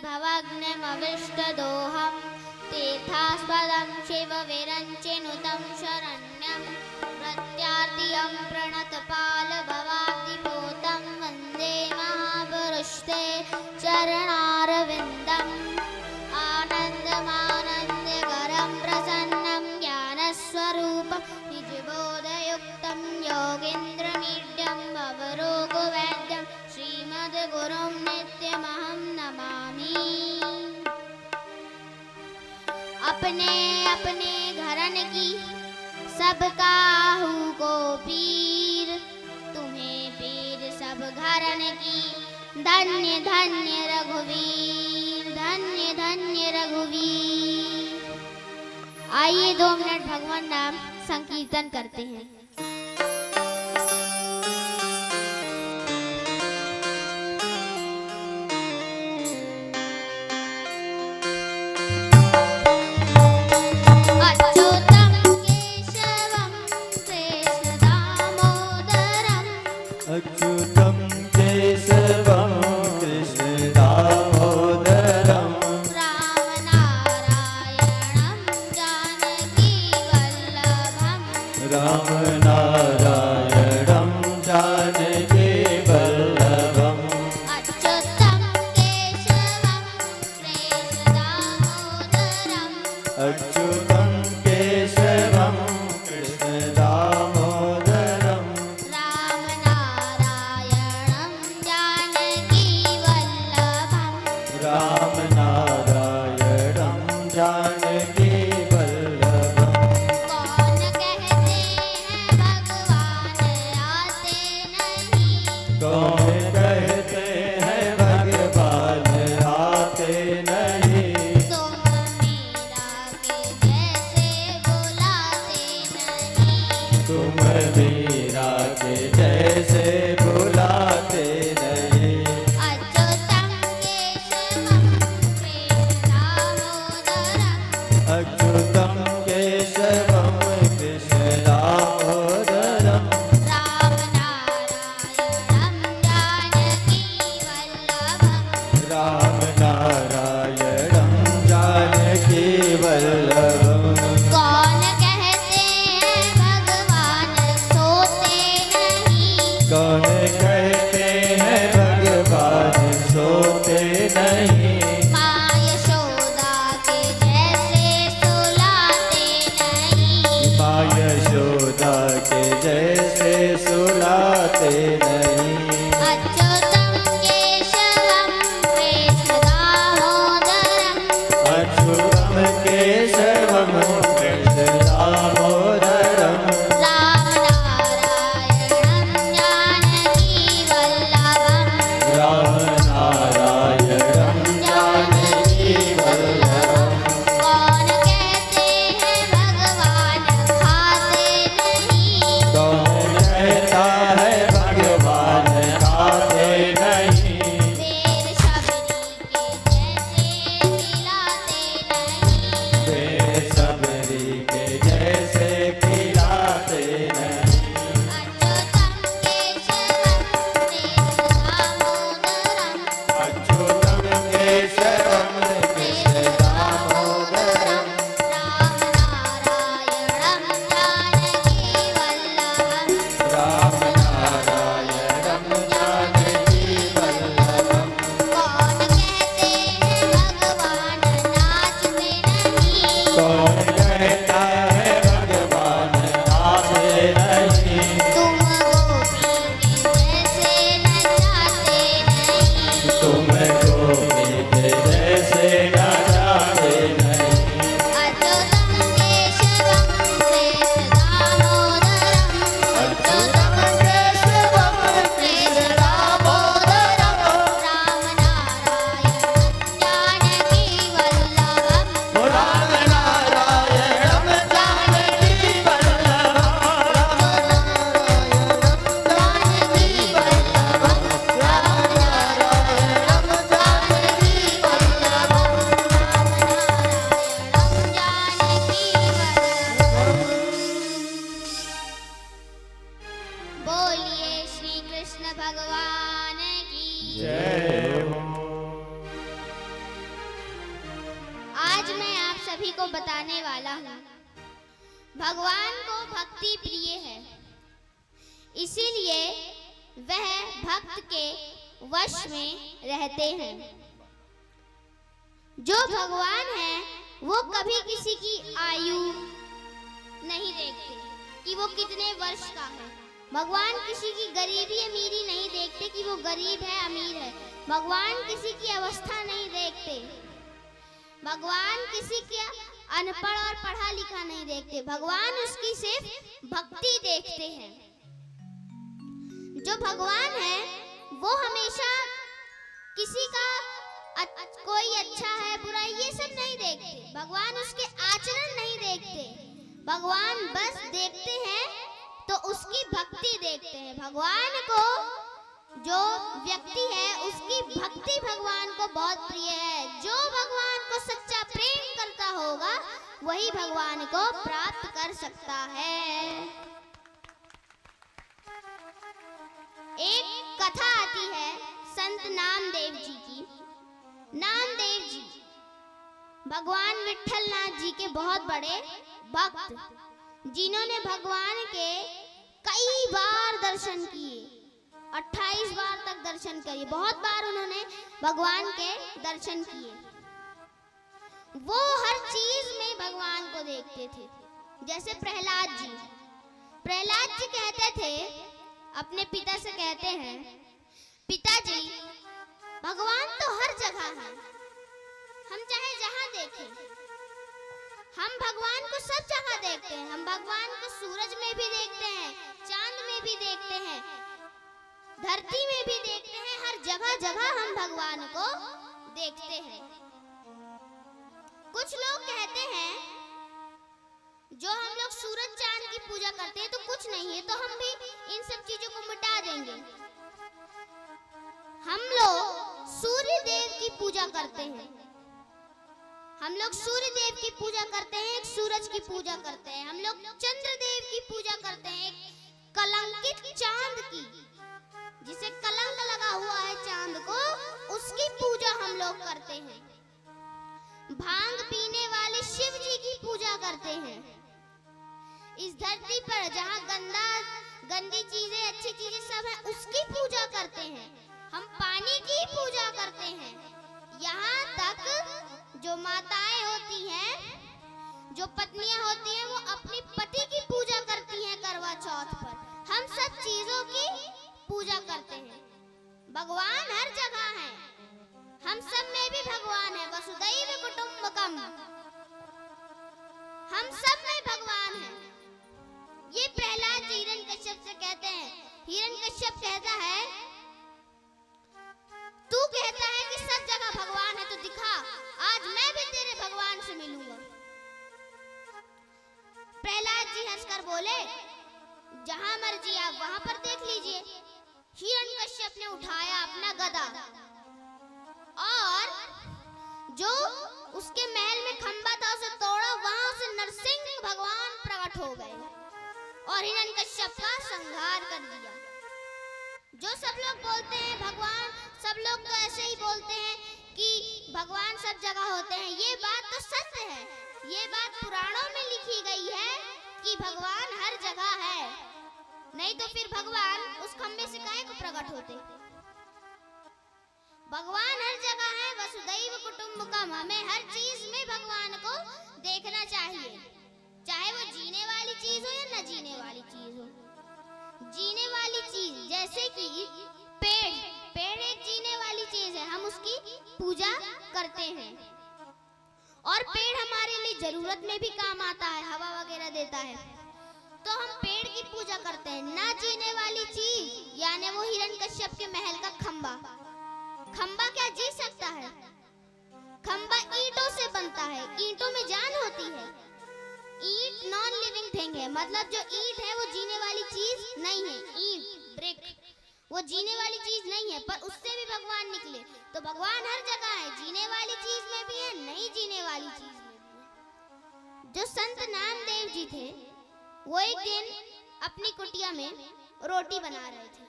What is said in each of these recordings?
भवग्नमविष्टदोहं तीर्थास्पदं शिवविरञ्चिनुतं शरण्यं प्रत्यार्तियं प्रणतपालभवाब्धिपोतं वन्दे महापुरुषते चरणारविन्दम् आनन्दमानन्दकरं प्रसन्नं ज्ञानस्वरूपं निजबोधयुक्तं योगीन्द्रमीड्यं भवरोगवैद्यं श्रीमद्गुरुं नित्यमहं नमामि। अपने अपने घरन की सब काहू को पीर, तुम्हें पीर सब घरन की धन्य धन्य रघुवीर, धन्य धन्य रघुवीर। आइए 2 मिनट भगवान नाम संकीर्तन करते हैं। अच्युतं केशवं कृष्ण दामोदरं रामनारायणं जानकीवल्लभं रामनारायणं जानकीवल्लभम् अच्युतं केशवं कृष्णदामोदरं अच्युतं केशवं कृष्ण दामोदरं रामनारायणं जानकीवल्लभं रामनारायणं जानकीवल्लभम् कौन कहते हैं भगवान आते नहीं, कौन कहते हैं भगवान आते नहीं, तुम मीरा के जैसे बुलाते नहीं। तुम मीरा के जैसे बुलाते नहीं। अच्युतं केशवं कृष्णदामोदरं अच्युतं केशवं कृष्ण दामोदरं रामनारायणं जानकीवल्लभं रामनारायणं जानकीवल्लभम् कौन कहते हैं भगवान सोते नहीं, कौन कहते हैं भगवान सोते नहीं, माँ यशोदा के जैसे सुलाते नहीं। माँ यशोदा के जैसे सुलाते नहीं। अच्युतं केशवं कृष्णदामोदरं अच्युतं केशवं कृष्ण दामोदरं रामनारायणं जानकीवल्लभं रामनारायणं सभी को बताने वाला हूँ। भगवान को भक्ति प्रिय है, इसीलिए वह भक्त के वश में रहते हैं। जो भगवान है वो कभी किसी की आयु नहीं देखते कि वो कितने वर्ष का है। भगवान किसी की गरीबी अमीरी नहीं देखते कि वो गरीब है अमीर है। भगवान किसी की अवस्था नहीं देखते। भगवान किसी के अनपढ़ और पढ़ा लिखा नहीं देखते। भगवान उसकी सिर्फ भक्ति देखते हैं। जो भगवान है वो हमेशा किसी का कोई अच्छा है बुरा है ये सब नहीं देखते। भगवान उसके आचरण नहीं देखते। भगवान बस देखते हैं तो उसकी भक्ति देखते हैं। भगवान को जो व्यक्ति है उसकी भक्ति भगवान को बहुत प्रिय है। जो भगवान को सच्चा प्रेम करता होगा वही भगवान को प्राप्त कर सकता है। एक कथा आती है संत नामदेव जी की। नामदेव जी भगवान विट्ठलनाथ जी के बहुत बड़े भक्त, जिन्होंने भगवान के कई बार दर्शन किए, 28 बार तक दर्शन किए। बहुत बार उन्होंने भगवान के दर्शन किए। वो हर चीज में भगवान को देखते थे। जैसे प्रहलाद जी कहते थे, अपने पिता से कहते हैं, पिताजी भगवान तो हर जगह है, हम चाहे जहां देखें, हम भगवान को सब जगह देखते हैं। हम भगवान को सूरज में भी देखते हैं, चांद में भी देखते हैं, धरती में भी देखते हैं। हर जगह जगह हम भगवान को देखते हैं। कुछ लोग कहते हैं जो हम लोग सूरज चांद की पूजा करते हैं तो कुछ नहीं है, तो हम भी इन सब चीजों को मिटा देंगे। हम लोग सूर्य देव की पूजा करते हैं। हम लोग सूर्य देव की पूजा करते हैं, एक सूरज की पूजा करते हैं। हम लोग चंद्र देव की पूजा करते हैं, एक कलंकित चांद की, जिसे कलंक लगा हुआ है चांद को, उसकी पूजा हम लोग करते हैं। भांग पीने वाले शिव जी की पूजा करते हैं। इस धरती पर जहाँ गंदी चीजें अच्छी चीजें सब है उसकी पूजा करते हैं। हम पानी की पूजा करते हैं। यहाँ तक जो माताएं होती हैं, जो पत्नियां होती हैं, वो अपनी पति की पूजा करती हैं करवा चौथ पर। हम सब चीजों की पूजा करते हैं। भगवान हर जगह है, हम सब में भी भगवान है। वसुदैव कुटुंबकम, हम सब में भगवान है। ये प्रहलाद जी हिरण्यकश्यप से कहते हैं। हिरण्यकश्यप कहता है, तू कहता है कि सब जगह भगवान है तो दिखा, आज मैं भी तेरे भगवान से मिलूंगा। प्रहलाद जी हंसकर बोले, जहां मर्जी आप वहां पर देख लीजिए। हिरण्यकश्यप ने उठाया अपना गदा और जो उसके महल में खंबा था उसे तोड़ा। वहां से नरसिंह भगवान प्रकट हो गए और हिरण्यकश्यप का संहार कर दिया। जो सब लोग बोलते हैं भगवान, सब लोग तो ऐसे ही बोलते हैं कि भगवान सब जगह होते हैं। ये बात तो सत्य है। ये बात पुराणों में लिखी गई है कि भगवान हर जगह है, नहीं तो फिर भगवान उस खंबे से काहे को प्रकट होते। भगवान हर जगह है। वसुदैव कुटुंबकम, हमें हर चीज में भगवान को देखना चाहिए, चाहे वो जीने वाली चीज हो या न जीने वाली चीज हो। जीने वाली चीज जैसे कि पेड़ एक जीने वाली चीज है, हम उसकी पूजा करते हैं। और पेड़ हमारे लिए जरूरत में भी काम आता है, हवा वगैरह देता है, तो हम पेड़ की पूजा करते हैं। ना जीने वाली चीज यानी वो हिरण्यकश्यप के महल का खंबा क्या जी सकता है? खंबा ईंटों से बनता है, ईंटों में जान होती है। ईंट नॉन लिविंग थिंग है, मतलब जो ईंट है वो जीने वाली चीज नहीं है। ईंट ब्रिक वो जीने वाली चीज नहीं है, पर उससे भी भगवान निकले। तो भगवान हर जगह है, जीने वाली चीज में भी है, नहीं जीने वाली चीज में भी है। जो संत नामदेव जी थे वो एक दिन अपनी कुटिया में रोटी बना रहे थे।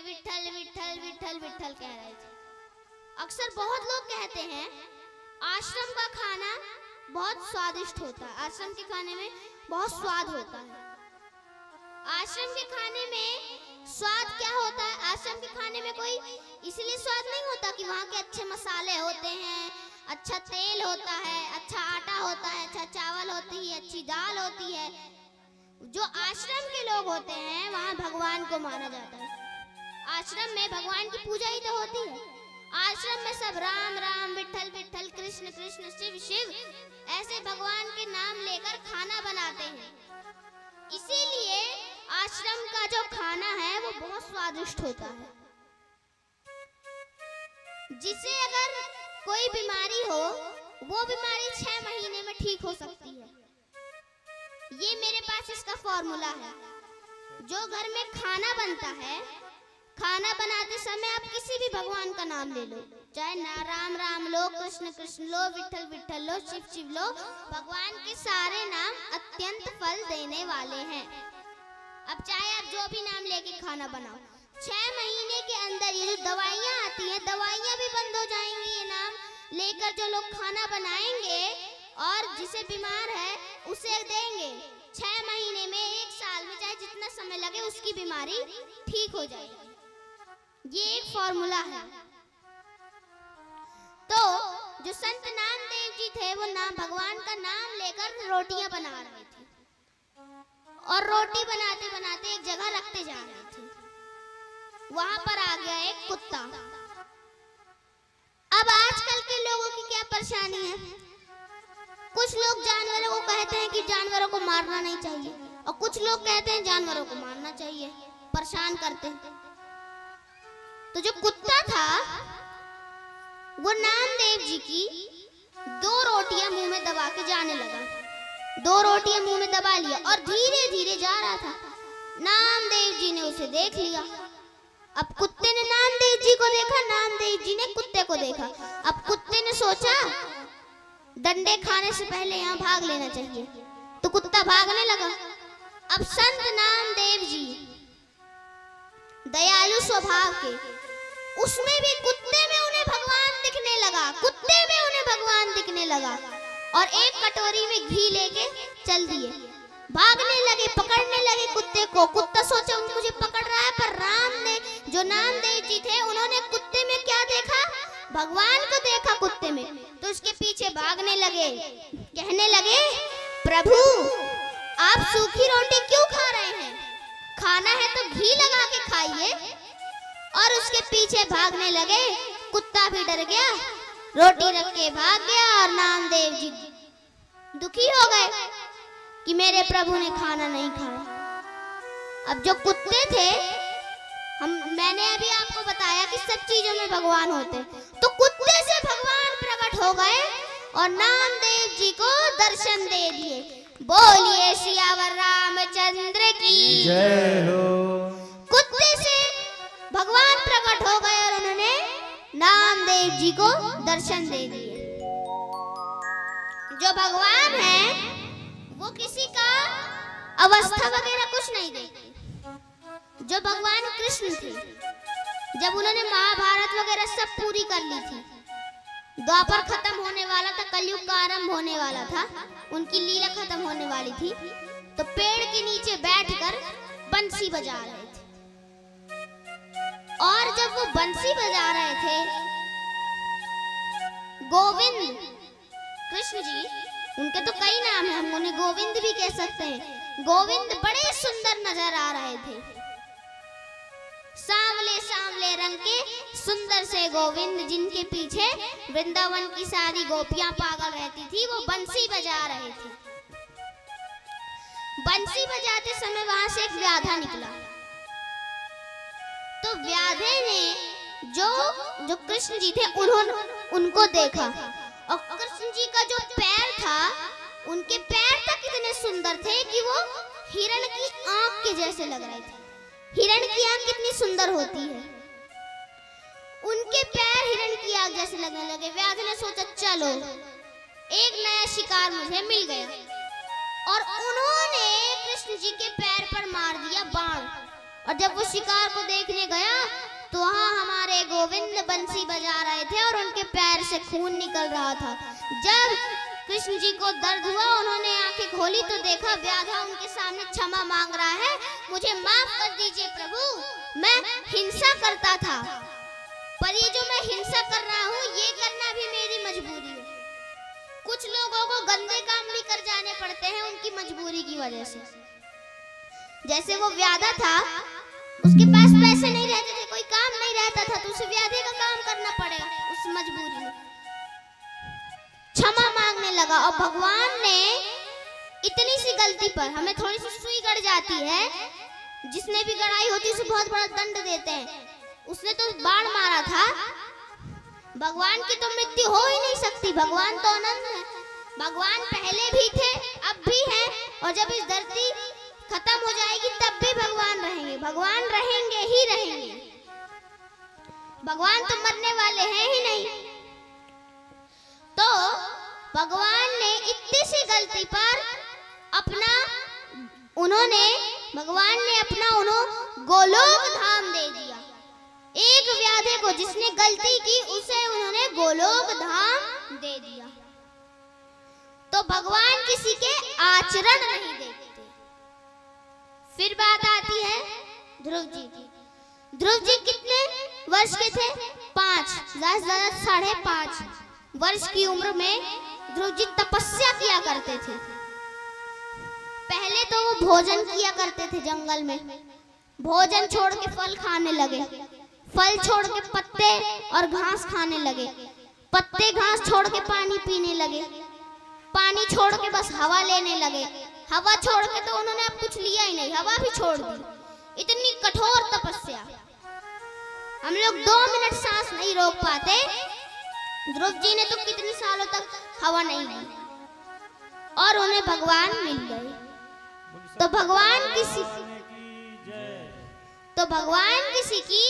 विट्ठल विट्ठल विट्ठल विट्ठल कह रहे थे। अक्सर बहुत लोग कहते हैं आश्रम का खाना बहुत स्वादिष्ट होता है। आश्रम के खाने में बहुत स्वाद होता है। आश्रम के खाने में स्वाद क्या होता है? आश्रम के खाने में कोई इसलिए स्वाद नहीं होता कि वहाँ के अच्छे मसाले होते हैं, अच्छा तेल होता है, अच्छा आटा होता है, अच्छा चावल होती है, अच्छी दाल होती है। जो आश्रम के लोग होते हैं वहाँ भगवान को माना जाता है। आश्रम में भगवान की पूजा ही तो होती है। आश्रम में सब राम राम, विठल विठल, कृष्ण कृष्ण, शिव शिव ऐसे भगवान के नाम लेकर खाना बनाते हैं। इसीलिए आश्रम का जो खाना है वो बहुत स्वादिष्ट होता है। जिसे अगर कोई बीमारी हो वो बीमारी 6 महीने में ठीक हो सकती है। ये मेरे पास इसका फॉर्मूला है। जो घर में खाना बनता है, खाना बनाते समय आप किसी भी भगवान का नाम ले लो, चाहे ना राम राम लो, कृष्ण कृष्ण लो, विठल विठल लो, शिव शिव लो, भगवान के सारे नाम अत्यंत फल देने वाले हैं। अब चाहे आप जो भी नाम लेके खाना बनाओ, 6 महीने के अंदर ये जो दवाइयाँ आती हैं, दवाइयाँ भी बंद हो जाएंगी। ये नाम लेकर जो लोग खाना बनाएंगे और जिसे बीमार है उसे देंगे, 6 महीने में, 1 साल में, चाहे जितना समय लगे, उसकी बीमारी ठीक हो जाएगी। ये एक फॉर्मूला है। तो जो संत नामदेव जी थे वो नाम भगवान का नाम लेकर रोटियां बना रहे थे और रोटी बनाते बनाते एक जगह रखते जा रहे थे। वहां पर आ गया एक कुत्ता। अब आजकल के लोगों की क्या परेशानी है? कुछ लोग जानवरों को कहते हैं कि जानवरों को मारना नहीं चाहिए, और कुछ लोग कहते हैं जानवरों को मारना चाहिए, परेशान करते हैं। तो जो कुत्ता था वो नामदेव जी की 2 रोटियां मुंह में दबा के जाने लगा। 2 रोटियां मुंह में दबा लिया और धीरे धीरे जा रहा था। नामदेव जी ने उसे देख लिया। अब कुत्ते ने नामदेव जी को देखा, नामदेव जी ने कुत्ते को देखा। अब कुत्ते ने सोचा डंडे खाने से पहले यहाँ भाग लेना चाहिए, तो कुत्ता भागने लगा। अब संत नामदेव जी दयालु स्वभाव के, उसमें भी कुत्ते में उन्हें भगवान दिखने लगा, कुत्ते में उन्हें भगवान दिखने लगा, और एक कटोरी में घी लेके चल दिए। भागने लगे, पकड़ने लगे कुत्ते को। कुत्ता सोचा मुझे पकड़ रहा है, पर राम ने, जो नामदेव जी थे, उन्होंने कुत्ते में क्या देखा? भगवान को देखा कुत्ते में। तो उसके पीछे भागने लगे, कहने लगे, प्रभु आप सूखी रोटी क्यों खा रहे हैं? खाना है तो घी लगा के खाइए। और उसके पीछे भागने लगे। कुत्ता भी डर गया, रोटी रख के भाग गया, और नामदेव जी दुखी हो गए कि मेरे प्रभु ने खाना नहीं खाया। अब जो कुत्ते थे, मैंने अभी आपको बताया कि सब चीजों में भगवान होते, तो कुत्ते से भगवान प्रकट हो गए और नामदेव जी को दर्शन दे दिए। बोलिए सियावर रामचंद्र की जय हो। कुत्ते से भगवान प्रकट हो गए और उन्होंने नामदेव जी को दर्शन दे दिए। जो भगवान है वो किसी का अवस्था वगैरह कुछ नहीं देखते। जो भगवान कृष्ण थे, जब उन्होंने महाभारत वगैरह सब पूरी कर ली थी, द्वापर खत्म होने वाला था, कलयुग का आरंभ होने वाला था, उनकी लीला खत्म होने वाली थी, तो पेड़ के नीचे बैठकर बंसी बजा रहे थे। और जब वो बंसी बजा रहे थे, गोविंद कृष्ण जी, उनके तो कई नाम हैं, हम उन्हें गोविंद भी कह सकते हैं, गोविंद बड़े सुंदर नजर आ रहे थे। सांवले सांवले रंग के सुंदर से गोविंद, जिनके पीछे वृंदावन की सारी गोपियां पागल रहती थी, वो बंसी बजा रहे थे। बंसी बजाते समय वहां से एक व्याधा निकला। तो व्याधे ने जो कृष्ण जी थे, उनको देखा, और कृष्ण जी का जो पैर था, उनके पैर तक इतने सुंदर थे कि वो हिरण की आंख के जैसे लग रहे थे। हिरण की आंख कितनी सुंदर होती है, उनके पैर हिरण की आंख जैसे लगने लगे। व्याध ने सोचा चलो एक नया शिकार मुझे मिल गया, और उन्होंने कृष्ण जी के पैर पर मार दिया बाण। और जब वो शिकार को देखने गया तो वहाँ हमारे गोविंद बंसी बजा रहे थे और उनके पैर से खून निकल रहा था। जब कृष्ण जी को दर्द हुआ, उन्होंने आंखें खोली तो देखा व्याधा उनके सामने क्षमा मांग रहा है। मुझे माफ कर दीजिए प्रभु, मैं हिंसा करता था, पर ये जो मैं हिंसा कर रहा हूँ ये करना भी मेरी मजबूरी है। कुछ लोगों को गंदे काम भी कर जाने पड़ते हैं उनकी मजबूरी की वजह से। जैसे वो व्याधा था, उसके पास पैसे नहीं रहते थे, कोई काम नहीं रहता था, तो उसे व्याधे का काम करना पड़ेगा उस मजबूरी में। क्षमा मांगने लगा और भगवान ने इतनी सी गलती पर, हमें थोड़ी सी सुई गड़ जाती है, जिसने भी गड़ाई होती है उसे बहुत बड़ा दंड देते हैं। उसने तो बाण मारा था, भगवान की तो मृत्यु हो ही नहीं सकती, भगवान तो अनंत है। भगवान पहले भी थे, अब भी हैं, और जब इस धरती खत्म हो जाएगी तब भी भगवान रहेंगे, भगवान रहेंगे ही रहेंगे। भगवान तो मरने वाले हैं ही नहीं। तो भगवान ने इतनी सी गलती पर भगवान ने अपना गोलोक धाम दे दिया। एक व्याधे को जिसने गलती की उसे उन्होंने गोलोक धाम दे दिया। तो भगवान किसी के आचरण नहीं देखते। फिर बात आती है ध्रुव जी की। ध्रुव जी कितने वर्ष के थे? 5, ज्यादा 5.5 वर्ष की उम्र में ध्रुव जी तपस्या किया करते थे। पहले तो वो भोजन किया करते थे जंगल में, भोजन छोड़ के फल खाने लगे, फल छोड़ के पत्ते और घास खाने लगे, पत्ते घास छोड़ के पानी पीने लगे, पानी छोड़ के बस हवा लेने लगे, हवा छोड़ के तो उन्होंने अब कुछ लिया ही नहीं, हवा भी छोड़ दी। इतनी कठोर तपस्या, हम लोग 2 मिनट सांस नहीं रोक पाते। ध्रुव जी ने तो कितने सालों तक हवा नहीं ली और उन्हें भगवान मिल गए। तो भगवान किसी की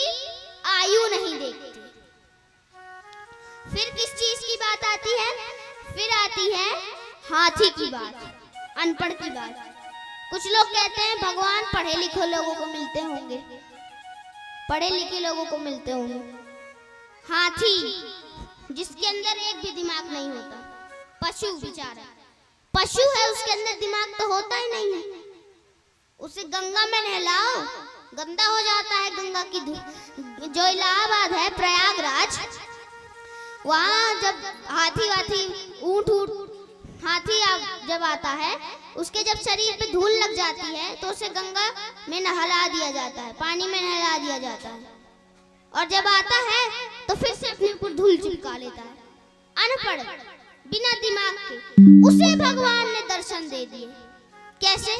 आयु नहीं देखते। फिर किस चीज की बात आती है? फिर आती है हाथी की बात, अनपढ़ की बात। कुछ लोग कहते हैं भगवान पढ़े लिखे लोगों को मिलते होंगे, पढ़े लिखे लोगों को मिलते होंगे। हाथी जिसके अंदर एक भी दिमाग नहीं होता, पशु बेचारा, पशु है, उसके अंदर दिमाग तो होता ही नहीं है। उसे गंगा में नहलाओ, गंदा हो जाता है गंगा की धूल। जो इलाहाबाद है, प्रयागराज, वहाँ जब ऊँट हाथी जब आता है, उसके जब शरीर पे धूल लग जाती है तो उसे गंगा में नहला दिया जाता है, पानी में नहला दिया जाता है, और जब आता है तो फिर से अपने ऊपर धूल चिपका लेता है। अनपढ़, बिना दिमाग के, उसे भगवान ने दर्शन दे दिए। कैसे?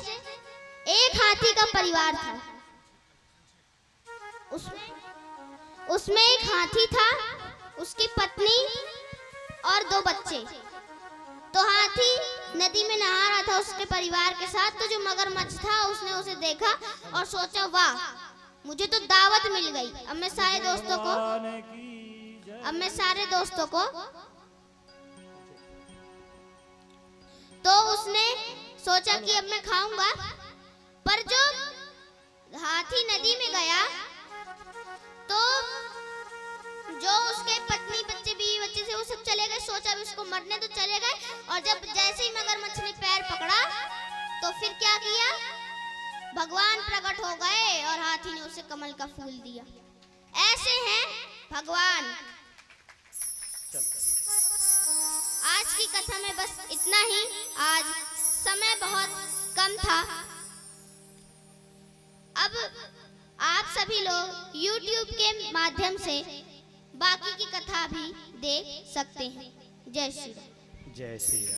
एक हाथी का परिवार था, उसमें एक हाथी था, उसकी पत्नी और 2 बच्चे। तो हाथी नदी में नहा रहा था उसके परिवार के साथ। तो जो मगरमच्छ था उसने उसे देखा और सोचा, वाह, मुझे तो दावत मिल गई, अब मैं सारे दोस्तों को तो उसने सोचा कि अब मैं खाऊंगा। पर जो हाथी नदी में गया तो जो उसके पत्नी बच्चे बीवी बच्चे थे वो सब चले गए। सोचा भी उसको मरने तो चले गए, और जब जैसे ही मगरमच्छ ने पैर पकड़ा तो फिर क्या किया? भगवान प्रकट हो गए और हाथी ने उसे कमल का फूल दिया। ऐसे हैं भगवान। आज की कथा में बस इतना ही। आज समय बहुत कम था। अब आप सभी लोग YouTube के माध्यम से बाकी की कथा भी देख सकते हैं। जय श्री राम। जय श्री राम।